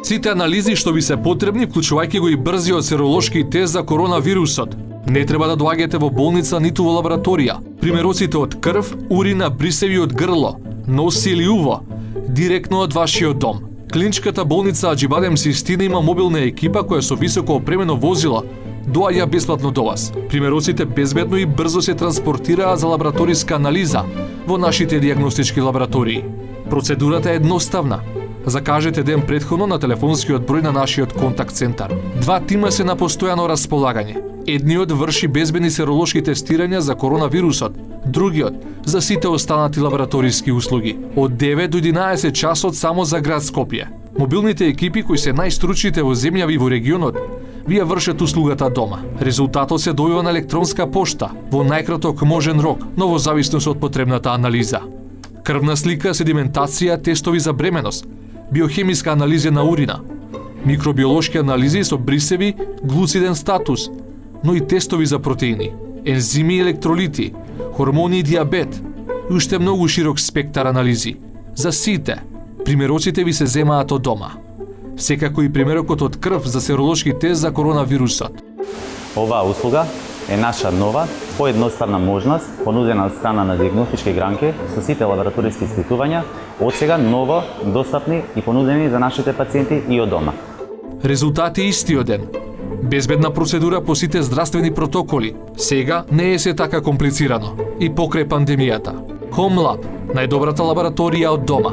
Сите анализи што ви се потребни, вклучувајќи го и брзиот серолошки тест за коронавирусот. Не треба да доаѓате во болница ниту во лабораторија. Примероците од крв, урина, брисеви од грло, нос или уво, директно од вашиот дом. Клиничката болница Аџибадем Систина има мобилна екипа која со високо опремено возило доаѓа бесплатно до вас. Примероците безбедно и брзо се транспортираа за лабораториска анализа во нашите дијагностички лаборатории. Процедурата е едноставна. Закажете ден претходно на телефонскиот број на нашиот контакт центар. 2 тима се на постојано располагање. Едниот врши безбедни серолошки тестирања за коронавирусот, другиот за сите останати лабораториски услуги. Од 9 до 11 часот само за град Скопје. Мобилните екипи кои се најстручните во земјава и во регионот вие вршат услугата дома. Резултатот се добива на електронска пошта во најкраток можен рок, но во зависност од потребната анализа. Крвна слика, седиментација, тестови за бременост, биохемиска анализа на урина, микробиолошки анализи со брисеви, глуциден статус, но и тестови за протеини, ензими и електролити, хормони и диабет, и уште многу широк спектар анализи. За сите, примероците ви се земаат од дома. Секако и примерокот од крв за серолошки тест за коронавирусот. Оваа услуга е наша нова, поедноставна можност, понудена од страна на дијагностички гранки со сите лабораториски испитувања, од сега ново, достапни и понудени за нашите пациенти и од дома. Резултати истиот ден. Безбедна процедура по сите здравствени протоколи. Сега не е се така комплицирано и покрај пандемијата. HomeLab, најдобрата лабораторија од дома.